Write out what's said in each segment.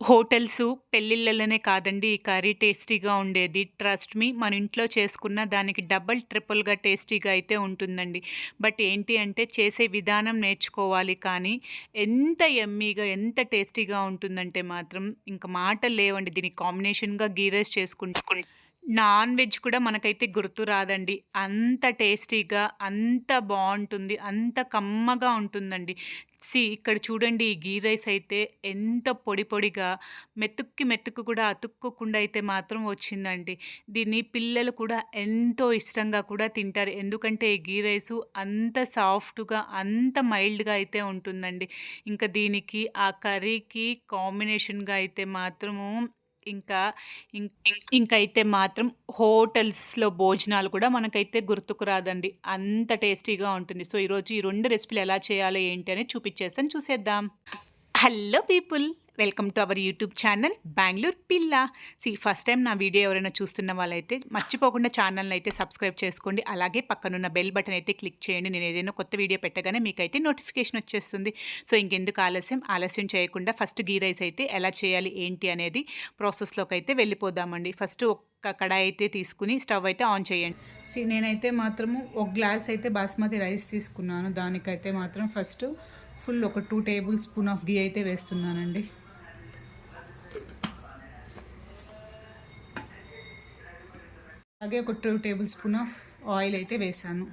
Hotels, పెళ్ళిళ్ళలోనే కాదండి ఈ curry టేస్టీగా ఉండేది. ట్రస్ట్ మీ మన ఇంట్లో చేసుకున్న దానికి డబుల్, ట్రిపుల్‌గా టేస్టీగా అయితే ఉంటుందండి. బట్ ఏంటి అంటే చేసే విధానం నేర్చుకోవాలి కానీ ఎంత యమ్మీగా, ఎంత టేస్టీగా ఉంటుందంటే మాత్రం ఇంక మాటలు లేవండి. దీనికి కాంబినేషన్‌గా గీ రైస్ నాన్ వెజ్ కూడా మనకైతే గుర్తు రాదండి. అంత టేస్టీగా, అంత బావుంటుంది. అంత కమ్మగా ఉంటుందండి. ఇక్కడ చూడండి ఈ గీ రైస్ అయితే ఎంత పొడి పొడిగా, మెతుక్కి మెతుకు కూడా అతుక్కోకుండా అయితే మాత్రం వచ్చిందండి. దీన్ని పిల్లలు కూడా ఎంతో ఇష్టంగా కూడా తింటారు. ఎందుకంటే ఈ గీ రైసు అంత సాఫ్ట్‌గా, అంత మైల్డ్‌గా అయితే ఉంటుందండి. ఇంకా దీనికి ఆ కర్రీకి కాంబినేషన్‌గా అయితే మాత్రము ఇంకా ఇంకైతే మాత్రం హోటల్స్‌లో భోజనాలు కూడా మనకైతే గుర్తుకు రాదండి. అంత టేస్టీగా ఉంటుంది. సో, ఈరోజు ఈ 2 రెసిపీలు ఎలా చేయాలో ఏంటి అనేది చూపిచ్చేస్తాను చూసేద్దాం. Hello people! Welcome to our YouTube channel Bengaluru పిల్ల. ఫస్ట్ టైం నా వీడియో ఎవరైనా చూస్తున్న వాళ్ళైతే మర్చిపోకుండా ఛానల్‌ని అయితే సబ్స్క్రైబ్ చేసుకోండి. అలాగే పక్కనున్న బెల్ బటన్ అయితే క్లిక్ చేయండి. నేను ఏదైనా కొత్త వీడియో పెట్టగానే మీకైతే నోటిఫికేషన్ వచ్చేస్తుంది. సో, ఇంకెందుకు ఆలస్యం చేయకుండా ఫస్ట్ గీ రైస్ అయితే ఎలా చేయాలి ఏంటి అనేది ప్రాసెస్‌లోకి అయితే వెళ్ళిపోదామండి. ఫస్ట్ ఒక కడాయి అయితే తీసుకుని స్టవ్ అయితే ఆన్ చేయండి. నేనైతే మాత్రము ఒక గ్లాస్ అయితే బాస్మతి రైస్ తీసుకున్నాను. దానికైతే మాత్రం ఫస్ట్ ఫుల్ ఒక 2 టేబుల్ స్పూన్ ఆఫ్ గీ అయితే వేస్తున్నానండి. అలాగే ఒక 2 టేబుల్ స్పూన్ ఆఫ్ ఆయిల్ అయితే వేసాను.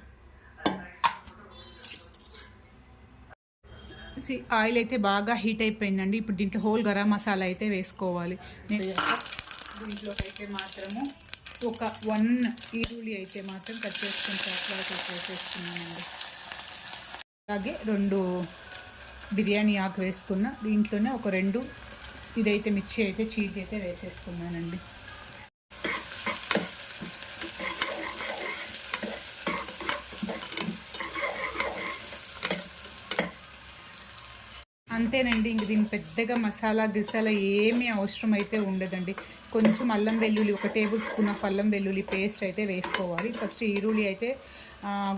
ఆయిల్ అయితే బాగా హీట్ అయిపోయిందండి. ఇప్పుడు దీంట్లో హోల్ గరం మసాలా అయితే వేసుకోవాలి. దీంట్లోకి అయితే మాత్రము ఒక 1 ఈరుల్లి అయితే మాత్రం కట్ చేసుకుని చాక్లెట్ వేసేస్తున్నానండి. అలాగే 2 బిర్యానీ ఆకు వేసుకున్న దీంట్లోనే ఒక 2 ఇదైతే మిర్చి అయితే చీజ్ అయితే వేసేసుకున్నానండి. అంతేనండి. ఇంక దీనికి పెద్దగా మసాలా గిసాలా ఏమీ అవసరం అయితే ఉండదండి. కొంచెం అల్లం వెల్లుల్లి, ఒక టేబుల్ స్పూన్ ఆఫ్ అల్లం వెల్లుల్లి పేస్ట్ అయితే వేసుకోవాలి. ఫస్ట్ ఈరుల్లి అయితే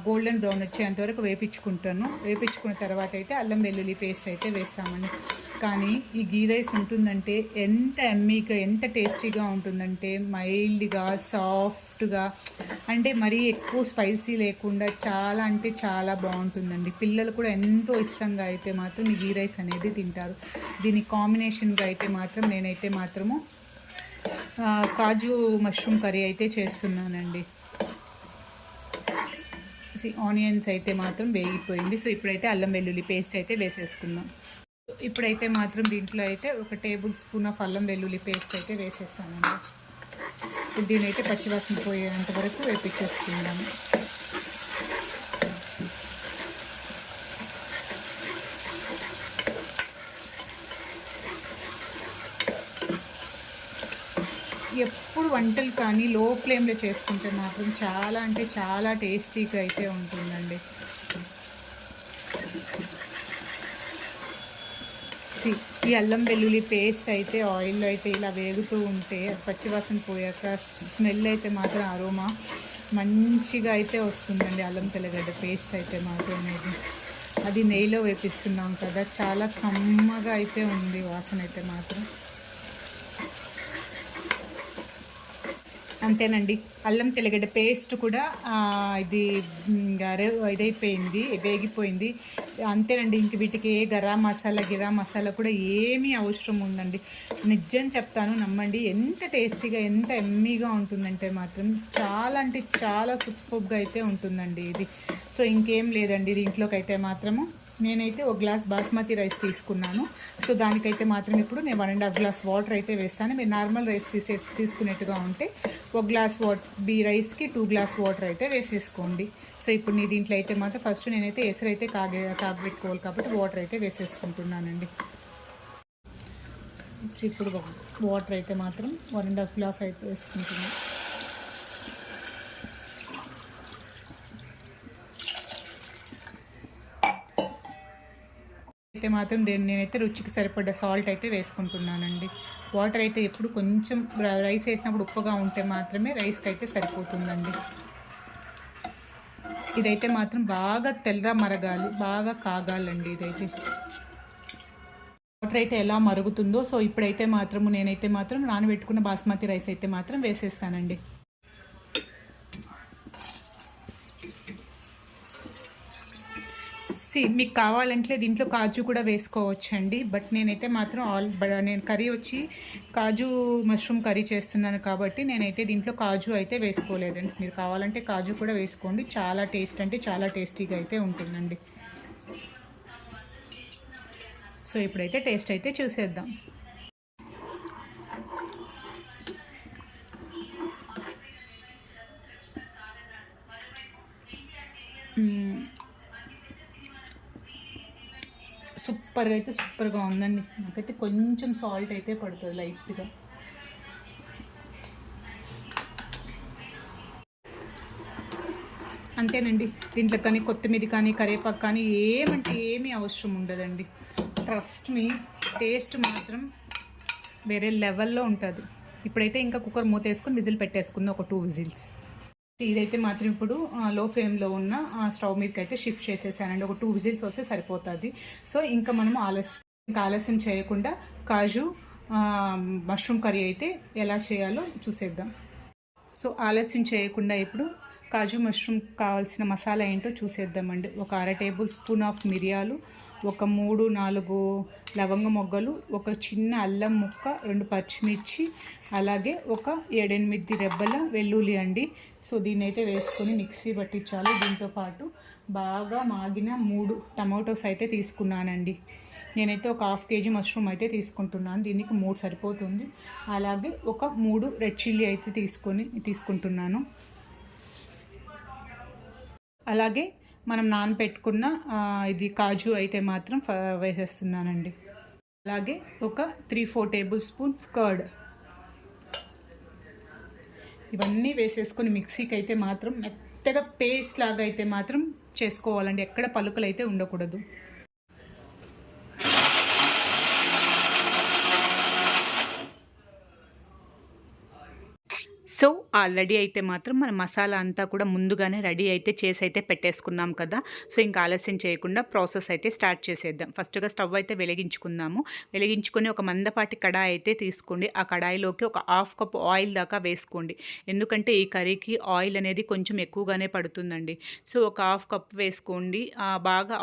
గోల్డెన్ బ్రౌన్ వచ్చేంత వరకు వేపించుకున్న తర్వాత అయితే అల్లం వెల్లుల్లి పేస్ట్ అయితే వేస్తామండి. కానీ ఈ గీ రైస్ ఉంటుందంటే ఎంత ఎమ్మీగా, ఎంత టేస్టీగా ఉంటుందంటే మైల్డ్గా, సాఫ్ట్గా, అంటే మరీ ఎక్కువ స్పైసీ లేకుండా చాలా అంటే చాలా బాగుంటుందండి. పిల్లలు కూడా ఎంతో ఇష్టంగా అయితే మాత్రం ఈ గీ రైస్ అనేది తింటారు. దీనికి కాంబినేషన్గా అయితే మాత్రం నేనైతే మాత్రము కాజు మష్రూమ్ కర్రీ అయితే చేస్తున్నానండి. ఆనియన్స్ అయితే మాత్రం వేగిపోయింది. సో ఇప్పుడైతే అల్లం వెల్లుల్లి పేస్ట్ అయితే వేసేసుకుందాం. ఇప్పుడైతే మాత్రం దీంట్లో అయితే ఒక టేబుల్ స్పూన్ ఆఫ్ అల్లం వెల్లుల్లి పేస్ట్ అయితే వేసేస్తానండి. ఇప్పుడు దీని అయితే పచ్చివాసన పోయేంత వరకు వేపించేసుకుందాము. ఎప్పుడు వంటలు కానీ లో ఫ్లేమ్లో చేసుకుంటే మాత్రం చాలా అంటే చాలా టేస్టీగా అయితే ఉంటుందండి. ఈ అల్లం వెల్లుల్లి పేస్ట్ అయితే ఆయిల్లో అయితే ఇలా వేగుతూ ఉంటే పచ్చివాసన పోయాక స్మెల్ అయితే మాత్రం అరోమా మంచిగా అయితే వస్తుందండి. అల్లం తెల్లగడ్డ పేస్ట్ అయితే మాత్రం అది నెయ్యిలో వేపిస్తున్నాం కదా, చాలా కమ్మగా అయితే ఉంది వాసన అయితే మాత్రం. అంతేనండి. అల్లం తెల్లగడ్డ పేస్ట్ కూడా ఇది ఇదైపోయింది, వేగిపోయింది. అంతేనండి. ఇంక వీటికి ఏ గిరా మసాలా కూడా ఏమీ అవసరం ఉందండి. నిజం చెప్తాను, నమ్మండి. ఎంత టేస్టీగా, ఎంత ఎమ్మీగా ఉంటుందంటే మాత్రం చాలా అంటే చాలా సూపర్గా అయితే ఉంటుందండి ఇది. సో ఇంకేం లేదండి. దీంట్లోకి అయితే మాత్రము నేనైతే ఒక గ్లాస్ బాస్మతి రైస్ తీసుకున్నాను. సో దానికైతే మాత్రం ఇప్పుడు నేను 1.5 గ్లాస్ వాటర్ అయితే వేస్తాను. మీరు నార్మల్ రైస్ తీసుకునేట్టుగా ఉంటే ఒక గ్లాస్ రైస్కి 2 గ్లాస్ వాటర్ అయితే వేసేసుకోండి. సో ఇప్పుడు నీ దీంట్లో అయితే మాత్రం ఫస్ట్ నేనైతే ఎసరు అయితే కాగబెట్టుకోవాలి కాబట్టి వాటర్ అయితే వేసేసుకుంటున్నానండి. ఇప్పుడు వాటర్ అయితే మాత్రం 1.5 గ్లాస్ అయితే వేసుకుంటున్నాను. అయితే మాత్రం నేనైతే రుచికి సరిపడ్డ సాల్ట్ అయితే వేసుకుంటున్నానండి. వాటర్ అయితే ఎప్పుడు కొంచెం రైస్ వేసినప్పుడు ఉప్పుగా ఉంటే మాత్రమే రైస్కి అయితే సరిపోతుందండి. ఇదైతే మాత్రం బాగా తెల్లగా మరగాలి, బాగా కాగాలండి. ఇదైతే వాటర్ అయితే ఎలా మరుగుతుందో. సో ఇప్పుడైతే మాత్రము నేనైతే మాత్రం నానబెట్టుకున్న బాస్మతి రైస్ అయితే మాత్రం వేసేస్తానండి. మీకు కావాలంటే దీంట్లో కాజు కూడా వేసుకోవచ్చండి. బట్ నేనైతే మాత్రం నేను కర్రీ వచ్చి కాజు మష్రూమ్ కర్రీ చేస్తున్నాను కాబట్టి నేనైతే దీంట్లో కాజు అయితే వేసుకోలేదండి. మీరు కావాలంటే కాజు కూడా వేసుకోండి. చాలా టేస్ట్ అంటే చాలా టేస్టీగా అయితే ఉంటుందండి. సో ఇప్పుడైతే టేస్ట్ అయితే చూసేద్దాం. సూపర్గా ఉందండి. నాకైతే కొంచెం సాల్ట్ అయితే పడుతుంది లైట్గా. అంతేనండి. దీంట్లో కానీ కొత్తిమీర కానీ కరివేపాకు కానీ ఏమీ అవసరం ఉండదండి. ట్రస్ట్ మీ, టేస్ట్ మాత్రం వేరే లెవెల్లో ఉంటుంది. ఇప్పుడైతే ఇంకా కుక్కర్ మూత వేసుకొని విజిల్ పెట్టేసుకుంది, ఒక 2 విజిల్స్. ఇదైతే మాత్రం ఇప్పుడు లో ఫ్లేమ్లో ఉన్న స్టవ్ మీదకి అయితే షిఫ్ట్ చేసేసానండి. ఒక 2 విజిల్స్ వస్తే సరిపోతుంది. సో ఇంకా మనం ఆలస్యం చేయకుండా కాజు మష్రూమ్ కర్రీ అయితే ఎలా చేయాలో చూసేద్దాం. సో ఆలస్యం చేయకుండా ఇప్పుడు కాజు మష్రూమ్ కావాల్సిన మసాలా ఏంటో చూసేద్దామండి. ఒక 1/2 టేబుల్ స్పూన్ ఆఫ్ మిరియాలు, ఒక 3-4 లవంగ మొగ్గలు, ఒక చిన్న అల్లం ముక్క, 2 పచ్చిమిర్చి, అలాగే ఒక 7-8 రెబ్బల వెల్లుల్లి అండి. సో దీన్ని అయితే వేసుకొని మిక్సీ పట్టించాలి. దీంతోపాటు బాగా మాగిన 3 టమాటోస్ అయితే తీసుకున్నానండి. నేనైతే ఒక 1/2 kg మష్రూమ్ అయితే తీసుకుంటున్నాను. దీనికి 3 సరిపోతుంది. అలాగే ఒక 3 రెడ్ చిల్లీ అయితే తీసుకుంటున్నాను. అలాగే మనం నానబెట్టుకున్న ఇది కాజు అయితే మాత్రం వేసేస్తున్నానండి. అలాగే ఒక 3-4 టేబుల్ స్పూన్ కర్డ్, ఇవన్నీ వేసేసుకొని మిక్సీకి అయితే మాత్రం మెత్తగా పేస్ట్ లాగా అయితే మాత్రం చేసుకోవాలండి. ఎక్కడ పలుకులు అయితే ఉండకూడదు. సో ఆల్రెడీ అయితే మాత్రం మన మసాలా అంతా కూడా ముందుగానే రెడీ అయితే చేసి అయితే పెట్టేసుకున్నాం కదా. సో ఇంకా ఆలస్యం చేయకుండా ప్రాసెస్ అయితే స్టార్ట్ చేసేద్దాం. ఫస్ట్గా స్టవ్ అయితే వెలిగించుకుందాము. వెలిగించుకొని ఒక మందపాటి కడాయి అయితే తీసుకోండి. ఆ కడాయిలోకి ఒక 1/2 కప్ ఆయిల్ దాకా వేసుకోండి. ఎందుకంటే ఈ కర్రీకి ఆయిల్ అనేది కొంచెం ఎక్కువగానే పడుతుందండి. సో ఒక 1/2 కప్ వేసుకోండి.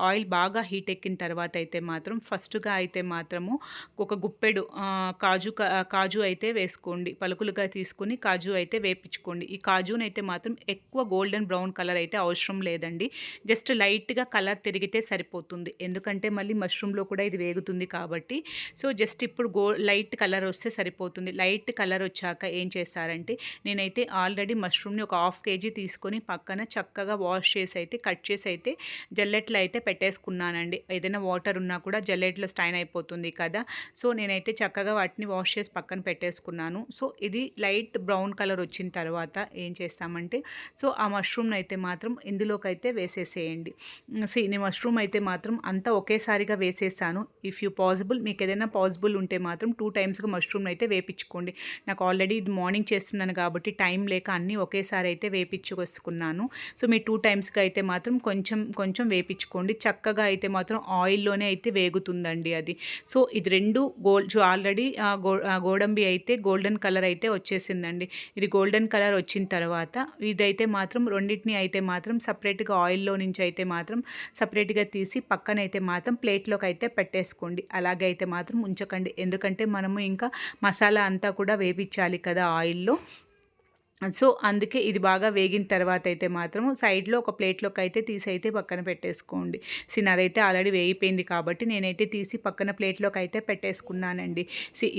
ఆయిల్ బాగా హీట్ ఎక్కిన తర్వాత అయితే మాత్రం ఫస్ట్గా అయితే మాత్రము ఒక గుప్పెడు కాజు అయితే వేసుకోండి. పలుకులుగా తీసుకుని కాజు అయితే వేపించుకోండి. ఈ కాజుని అయితే మాత్రం ఎక్కువ గోల్డెన్ బ్రౌన్ కలర్ అయితే అవసరం లేదండి. జస్ట్ లైట్గా కలర్ తిరిగితే సరిపోతుంది. ఎందుకంటే మళ్ళీ మష్రూమ్లో కూడా ఇది వేగుతుంది కాబట్టి. సో జస్ట్ ఇప్పుడు లైట్ కలర్ వస్తే సరిపోతుంది. లైట్ కలర్ వచ్చాక ఏం చేస్తారంటే నేనైతే ఆల్రెడీ మష్రూమ్ని ఒక 1/2 kg తీసుకొని పక్కన చక్కగా వాష్ చేసి అయితే కట్ చేసి అయితే జల్లెట్లో అయితే పెట్టేసుకున్నానండి. ఏదైనా వాటర్ ఉన్నా కూడా జల్లెట్లో స్టైన్ అయిపోతుంది కదా. సో నేనైతే చక్కగా వాటిని వాష్ చేసి పక్కన పెట్టేసుకున్నాను. సో ఇది లైట్ బ్రౌన్ కలర్ వచ్చిన తర్వాత ఏం చేస్తామంటే సో ఆ మష్రూమ్ని అయితే మాత్రం ఇందులోకి అయితే వేసేసేయండి. నేను మష్రూమ్ అయితే మాత్రం అంతా ఒకేసారిగా వేసేసాను. ఇఫ్ యూ పాసిబుల్, మీకు ఏదైనా పాసిబుల్ ఉంటే మాత్రం 2 టైమ్స్గా మష్రూమ్ అయితే వేపించుకోండి. నాకు ఆల్రెడీ ఇది మార్నింగ్ చేస్తున్నాను కాబట్టి టైం లేక అన్నీ ఒకేసారి అయితే వేపించుకొసుకున్నాను. సో మీ 2 టైమ్స్గా అయితే మాత్రం కొంచెం వేపించుకోండి. చక్కగా అయితే మాత్రం ఆయిల్లోనే అయితే వేగుతుందండి అది. సో ఇది 2 ఆల్రెడీ గోడంబి అయితే గోల్డెన్ కలర్ అయితే వచ్చేసిందండి. ఇది గోల్డెన్ కలర్ వచ్చిన తర్వాత ఇదైతే మాత్రం రెండింటిని అయితే మాత్రం సపరేట్గా ఆయిల్లో నుంచి అయితే మాత్రం సపరేట్గా తీసి పక్కనైతే మాత్రం ప్లేట్లోకి అయితే పెట్టేసుకోండి. అలాగే అయితే మాత్రం ఉంచకండి. ఎందుకంటే మనము ఇంకా మసాలా అంతా కూడా వేపించాలి కదా ఆయిల్లో. సో అందుకే ఇది బాగా వేగిన తర్వాత అయితే మాత్రం సైడ్లో ఒక ప్లేట్లోకి అయితే తీసి అయితే పక్కన పెట్టేసుకోండి. నాదైతే ఆల్రెడీ వేగిపోయింది కాబట్టి నేనైతే తీసి పక్కన ప్లేట్లోకి అయితే పెట్టేసుకున్నానండి.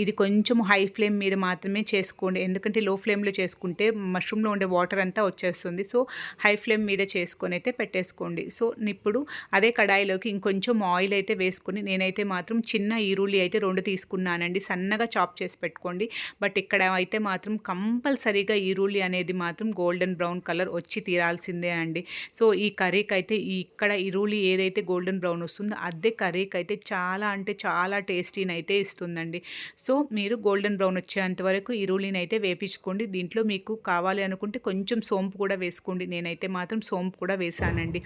ఇది కొంచెం హై ఫ్లేమ్ మీద మాత్రమే చేసుకోండి. ఎందుకంటే లో ఫ్లేమ్లో చేసుకుంటే మష్రూమ్లో ఉండే వాటర్ అంతా వచ్చేస్తుంది. సో హై ఫ్లేమ్ మీద చేసుకొని అయితే పెట్టేసుకోండి. సో ఇప్పుడు అదే కడాయిలోకి ఇంకొంచెం ఆయిల్ అయితే వేసుకుని నేనైతే మాత్రం చిన్న ఈరుల్లి అయితే 2 తీసుకున్నానండి. సన్నగా చాప్ చేసి పెట్టుకోండి. బట్ ఇక్కడ అయితే మాత్రం కంపల్సరీగా ఈరుల్లి ఈరుల్లి అనేది మాత్రం గోల్డెన్ బ్రౌన్ కలర్ వచ్చి తీరాల్సిందే అండి. సో ఈ కర్రీకి అయితే ఇక్కడ ఈరుల్లి ఏదైతే గోల్డెన్ బ్రౌన్ వస్తుందో అదే కర్రీకి అయితే చాలా అంటే చాలా టేస్టీని అయితే ఇస్తుందండి. సో మీరు గోల్డెన్ బ్రౌన్ వచ్చేంత వరకు ఈరుల్లిని అయితే వేపించుకోండి. దీంట్లో మీకు కావాలి అనుకుంటే కొంచెం సోంపు కూడా వేసుకోండి. నేనైతే మాత్రం సోంపు కూడా వేసానండి.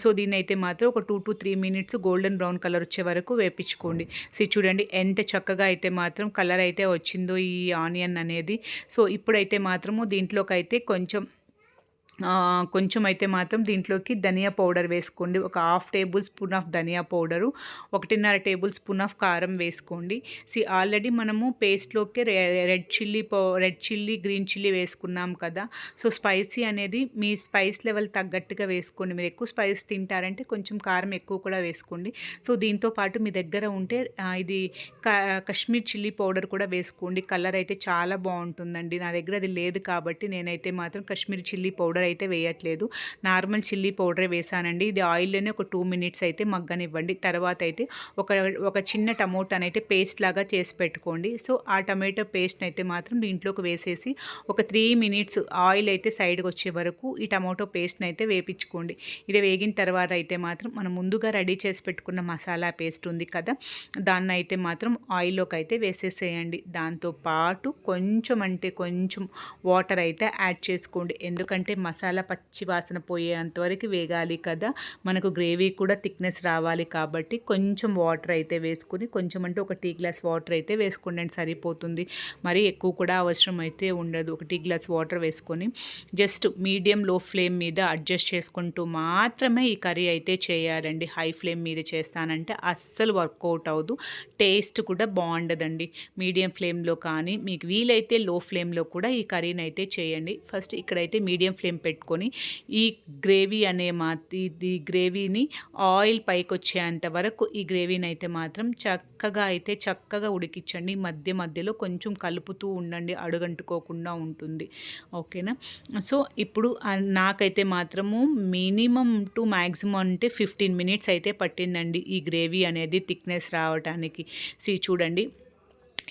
సో దీన్ని అయితే మాత్రం ఒక 2 to 3 minutes golden brown colour వచ్చే వరకు వేపించుకోండి. చూడండి ఎంత చక్కగా అయితే మాత్రం కలర్ అయితే వచ్చిందో ఈ ఆనియన్ అనేది. సో ఇప్పుడైతే మాత్రము దీంట్లోకైతే కొంచెం అయితే మాత్రం దీంట్లోకి ధనియా పౌడర్ వేసుకోండి. ఒక 1/2 టేబుల్ స్పూన్ ఆఫ్ ధనియా పౌడరు, 1.5 టేబుల్ స్పూన్ ఆఫ్ కారం వేసుకోండి. ఆల్రెడీ మనము పేస్ట్లోకి రెడ్ చిల్లీ గ్రీన్ చిల్లీ వేసుకున్నాం కదా. సో స్పైసీ అనేది మీ స్పైస్ లెవెల్ తగ్గట్టుగా వేసుకోండి. మీరు ఎక్కువ స్పైస్ తింటారంటే కొంచెం కారం ఎక్కువ కూడా వేసుకోండి. సో దీంతో పాటు మీ దగ్గర ఉంటే ఇది కాశ్మీర్ చిల్లీ పౌడర్ కూడా వేసుకోండి. కలర్ అయితే చాలా బాగుంటుందండి. నా దగ్గర అది లేదు కాబట్టి నేనైతే మాత్రం కాశ్మీర్ చిల్లీ పౌడర్ అయితే వేయట్లేదు. నార్మల్ చిల్లీ పౌడరే వేసానండి. ఇది ఆయిల్లోనే ఒక 2 మినిట్స్ అయితే మగ్గనివ్వండి. తర్వాత అయితే ఒక చిన్న టమోటాని అయితే పేస్ట్ లాగా చేసి పెట్టుకోండి. సో ఆ టమాటో పేస్ట్ని అయితే మాత్రం దీంట్లోకి వేసేసి ఒక 3 మినిట్స్ ఆయిల్ అయితే సైడ్కి వచ్చే వరకు ఈ టమాటో పేస్ట్ని అయితే వేపించుకోండి. ఇది వేగిన తర్వాత అయితే మాత్రం మనం ముందుగా రెడీ చేసి పెట్టుకున్న మసాలా పేస్ట్ ఉంది కదా, దాన్ని అయితే మాత్రం ఆయిల్లోకి అయితే వేసేసేయండి. దాంతోపాటు కొంచెం అంటే కొంచెం వాటర్ అయితే యాడ్ చేసుకోండి. ఎందుకంటే మసాలా పచ్చి వాసన పోయేంతవరకు వేగాలి కదా, మనకు గ్రేవీ కూడా థిక్నెస్ రావాలి కాబట్టి కొంచెం వాటర్ అయితే వేసుకుని, కొంచెం అంటే ఒక టీ గ్లాస్ వాటర్ అయితే వేసుకోండి, సరిపోతుంది. మరి ఎక్కువ కూడా అవసరం అయితే ఉండదు. ఒక టీ గ్లాస్ వాటర్ వేసుకొని జస్ట్ మీడియం లో ఫ్లేమ్ మీద అడ్జస్ట్ చేసుకుంటూ మాత్రమే ఈ కర్రీ అయితే చేయాలండి. హై ఫ్లేమ్ మీద చేస్తానంటే అస్సలు వర్కౌట్ అవ్వదు, టేస్ట్ కూడా బాగుండదండి. మీడియం ఫ్లేమ్లో కానీ మీకు వీలైతే లో ఫ్లేమ్లో కూడా ఈ కర్రీని అయితే చేయండి. ఫస్ట్ ఇక్కడైతే మీడియం ఫ్లేమ్ పెట్టుకొని ఈ గ్రేవీ ఈ గ్రేవీని ఆయిల్ పైకి వచ్చేంత వరకు ఈ గ్రేవీని అయితే మాత్రం చక్కగా ఉడికించండి. మధ్యలో కొంచెం కలుపుతూ ఉండండి, అడుగంటుకోకుండా ఉంటుంది. ఓకేనా. సో ఇప్పుడు నాకైతే మాత్రము మినిమం టు మ్యాక్సిమం అంటే 15 మినిట్స్ అయితే పట్టిందండి ఈ గ్రేవీ అనేది థిక్నెస్ రావడానికి. చూడండి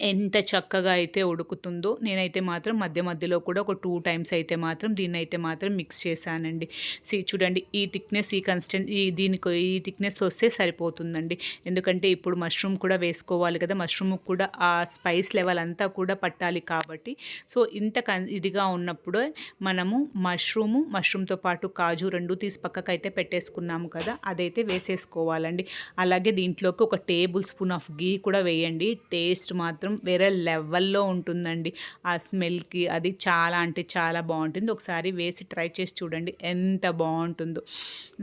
ఎంత చక్కగా అయితే ఉడుకుతుందో. నేనైతే మాత్రం మధ్యలో కూడా ఒక 2 టైమ్స్ అయితే మాత్రం దీన్ని అయితే మాత్రం మిక్స్ చేశానండి. చూడండి ఈ థిక్నెస్ ఈ థిక్నెస్ వస్తే సరిపోతుందండి. ఎందుకంటే ఇప్పుడు మష్రూమ్ కూడా వేసుకోవాలి కదా, మష్రూమ్ కూడా ఆ స్పైస్ లెవెల్ అంతా కూడా పట్టాలి కాబట్టి. సో ఇదిగా ఉన్నప్పుడు మనము మష్రూమ్తో పాటు కాజు 2 తీసి పక్కకు అయితే పెట్టేసుకున్నాము కదా, అదైతే వేసేసుకోవాలండి. అలాగే దీంట్లోకి ఒక టేబుల్ స్పూన్ ఆఫ్ గీ కూడా వేయండి. టేస్ట్ మాత్రం వేరే లెవెల్లో ఉంటుందండి. ఆ స్మెల్కి అది చాలా అంటే చాలా బాగుంటుంది. ఒకసారి వేసి ట్రై చేసి చూడండి ఎంత బాగుంటుందో.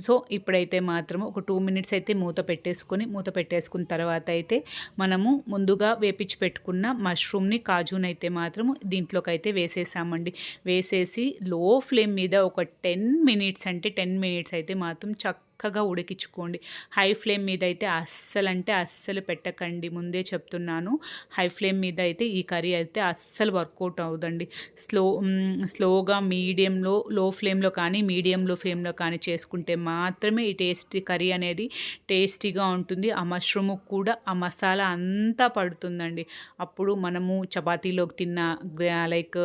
సో ఇప్పుడైతే మాత్రం ఒక 2 మినిట్స్ అయితే మూత పెట్టేసుకున్న తర్వాత అయితే మనము ముందుగా వేపించి పెట్టుకున్న మష్రూమ్ని కాజుని అయితే మాత్రం దీంట్లోకి అయితే వేసేసామండి. వేసేసి లో ఫ్లేమ్ మీద ఒక 10 మినిట్స్ అయితే మాత్రం చక్కగా ఉడికించుకోండి. హై ఫ్లేమ్ మీద అయితే అస్సలు పెట్టకండి, ముందే చెప్తున్నాను. హై ఫ్లేమ్ మీద అయితే ఈ కర్రీ అయితే అస్సలు వర్కౌట్ అవ్వదండి. స్లోగా లో ఫ్లేమ్లో కానీ లో ఫ్లేమ్లో కానీ చేసుకుంటే మాత్రమే ఈ కర్రీ అనేది టేస్టీగా ఉంటుంది. ఆ మష్రూమ్ కూడా ఆ మసాలా అంతా పడుతుందండి. అప్పుడు మనము చపాతీలోకి తిన్న లైక్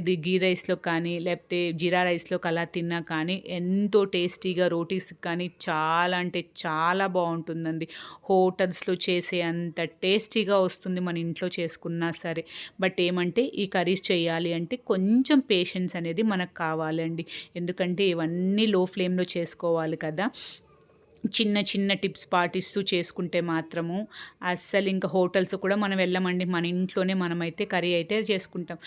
ఇది గీ రైస్లో కానీ లేకపోతే జీరా రైస్లోకి అలా తిన్నా కానీ ఎంతో టేస్టీగా, రోటీస్ కానీ చాలా అంటే చాలా బాగుంటుందండి. హోటల్స్లో చేసే అంత టేస్టీగా వస్తుంది మన ఇంట్లో చేసుకున్నా సరే. బట్ ఏమంటే ఈ కర్రీస్ చేయాలి అంటే కొంచెం పేషెన్స్ అనేది మనకు కావాలండి. ఎందుకంటే ఇవన్నీ లో ఫ్లేమ్లో చేసుకోవాలి కదా. చిన్న టిప్స్ పాటిస్తూ చేసుకుంటే మాత్రము అస్సలు ఇంకా హోటల్స్ కూడా మనం వెళ్ళమండి. మన ఇంట్లోనే మనమైతే కర్రీ అయితే చేసుకుంటాం.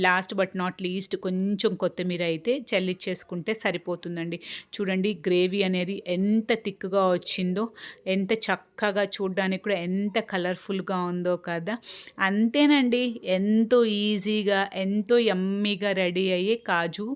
లాస్ట్ బట్ నాట్ లీస్ట్ కొంచెం కొత్తిమీర అయితే చల్లిచ్చేసుకుంటే సరిపోతుందండి. చూడండి గ్రేవీ అనేది ఎంత థిక్గా వచ్చిందో, ఎంత చక్కగా చూడడానికి కూడా ఎంత కలర్ఫుల్గా ఉందో కదా. అంతేనండి, ఎంతో ఈజీగా ఎంతో యమ్మీగా రెడీ అయ్యే కాజు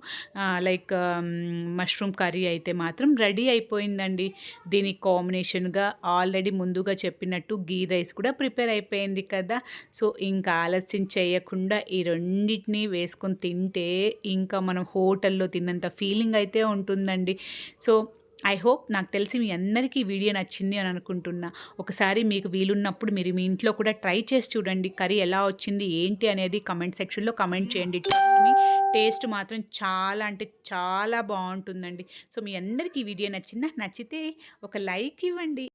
మష్రూమ్ కర్రీ అయితే మాత్రం రెడీ అయిపోయిందండి. దీనికి కాంబినేషన్గా ఆల్రెడీ ముందుగా చెప్పినట్టు గీ రైస్ కూడా ప్రిపేర్ అయిపోయింది కదా. సో ఇంకా ఆలస్యం చేయకుండా ఈ రెండింటిని వేసుకొని తింటే ఇంకా మనం హోటల్లో తిన్నంత ఫీలింగ్ అయితే ఉంటుందండి. సో ఐ హోప్ నాకు తెలిసి మీ అందరికీ ఈ వీడియో నచ్చింది అని అనుకుంటున్నా. ఒకసారి మీకు వీలున్నప్పుడు మీరు మీ ఇంట్లో కూడా ట్రై చేసి చూడండి. కర్రీ ఎలా వచ్చింది ఏంటి అనేది కమెంట్ సెక్షన్‌లో కమెంట్ చేయండి. ట్రస్ట్ మీ టేస్ట్ మాత్రం చాలా అంటే చాలా బావుంటుందండి. సో, మీ అందరికీ ఈ వీడియో నచ్చిందా? నచ్చితే ఒక లైక్ ఇవ్వండి.